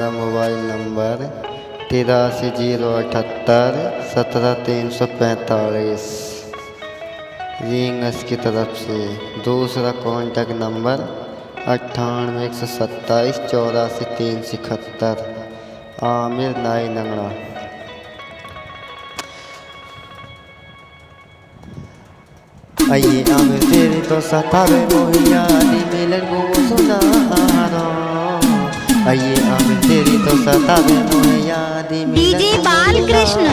मेरा mobile number 83,078,17,345 rings की तरफ से। दूसरा कॉन्टैक्ट नंबर 98,127,84,371 आमिर नाई नंगड़ा। आइए आमिर तेरी तो सतावे मोहिया नी मिलन को सुना रो। आइए आमिर तेरी तो सतावे मोहिया नी मिलन डीजे बालकृष्ण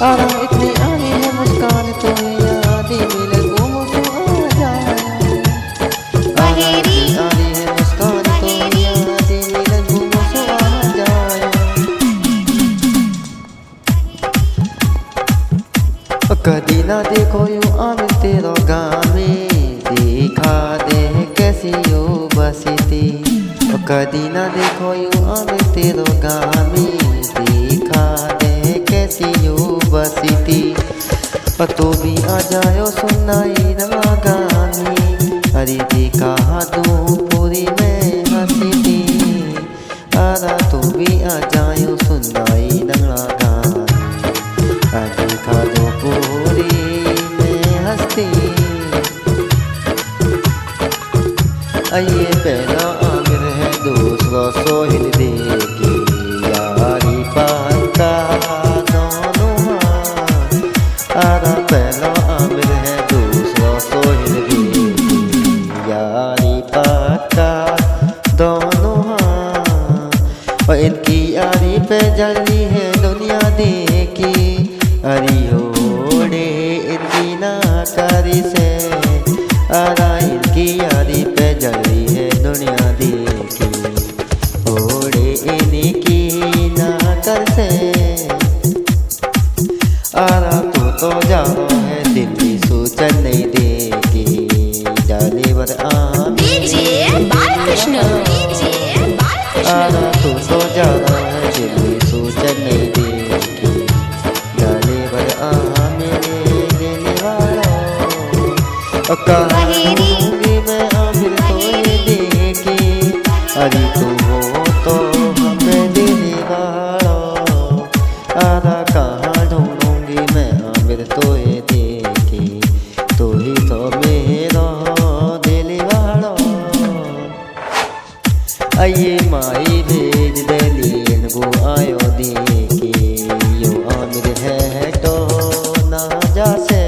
आरा इतनी आनी है मुस्कान तो याद मिलन को मुस्कुरा जाए। आनी है मुस्कान तो याद मिलन को मुस्कुरा जाए। कदी ना देखो यूं आमिर तेरो गामे दिखा दे कैसी यो बसती। कदी ना देखो यूं आमिर तेरो गामे दिखा दे कैसी यो बसती। तो भी आ जायो सुनाई नवा गानी अरे दिखा दूं पूरी में हंसती। आरा तो भी आ जायो सुनाई नवा गानी दिखा दो पूरी में हंसती। आइए पहला आमिर है दूसरा सोहिल देगी यारी पक्का दोनों हाथ। आरा पहला आमिर है दूसरा सोहिल देगी यारी पक्का दोनों हाथ। और इनकी यारी पे जल्दी है दुनिया देखी अरे ओड़े इनकी नाकारी से। आरा इनकी यारी पे जली है दुनिया देखी ओड़े इनकी नाकर से। आरा तो जाओ है दिल्ली सूचन नहीं देगी जाने बर आरा तो जाओ है दिल्ली सूचन नहीं देगी जाने बर मेरे देने वालों। कहूँगी मैं आमिर तो ये देखे अरे तुम हो तो हमें देने वालों। आरा कहाँ ढूंढूंगी मैं आमिर तो ये देखे तो ही तो मेरा देने वालों। आइए माई भेज दे लीन को आयो देखे यो आमिर है तो ना जा से।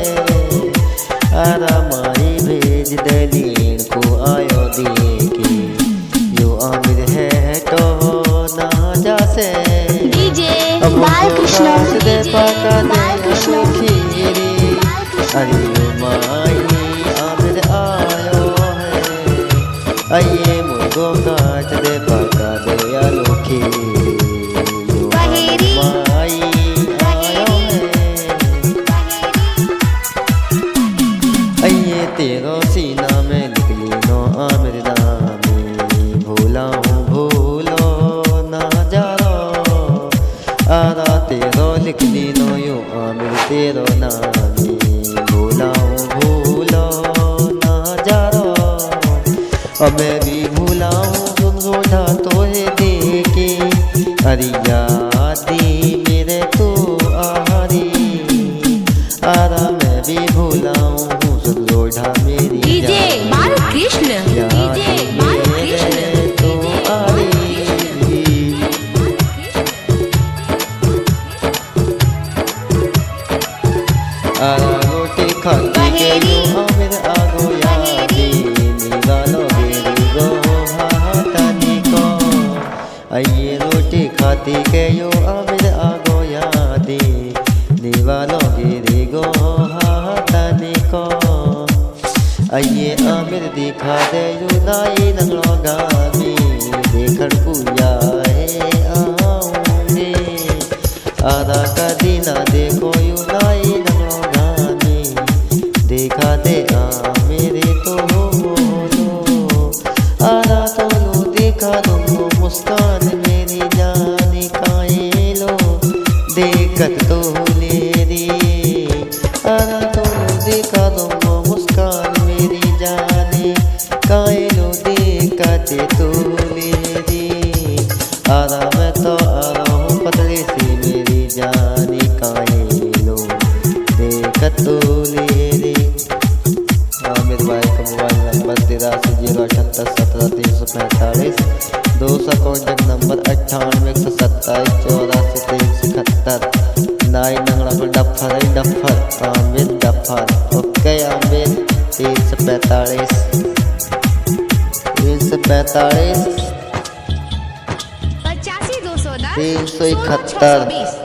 आरा माई भेज दे लीन को आयो देखे यो आमिर है तो ना जा से। डीजे बालकृष्ण दे पाका दे खीरी अरे यो माई आमिर आयो है। आइए मुझको काट दे पाका दे आलो खीरी यो माई आयो है। आइए तेरो सीना में निकली नो आमिर नामी भूला हूँ भूलो ना जारो। आरा तेरो लिख दी नो यूं आमिर तेरो नामी भूला हूँ भूलो ना जारो। और मैं भी भूला हूँ तुम रोधा तो है देखे अरे यादी मेरे तो आहारी। आरा मैं भी भूला हूँ लोढ़ा मेरी डीजे बालकृष्ण तो आरी। आरा रोटी खाती के यूं आमिर आगो यादी निगालो गेरी गो हाथानी को। आइए रोटी खाती के यूं आमिर आगो यादी निवालो गेरी गो हाथानी को। आइए आमिर दिखा दे यू नाई नंगलो गामी देखड़ पूया है आऊंगे। आरा कदी ना देखो यू नाई नंगलो गामी देखा दे मेरे तो लो। आरा तो लो देखा दो मुस्कान मेरी जानी काए लो देखत तो ले रे। आरा तो लो देखा दो मुस्कान मेरी जाने काए लो देखते तो मेरी आरा मैं तो आ रहा हूँ पतली सी मेरी जानी काहे लो देख तू मेरी। आमिर भाई का mobile number 83 078 17 345 200 contact number 98 127 84 371 nine नंगड़ा पर डफर है duffer Aamir duffer. Okay Aamir 345 85 210 371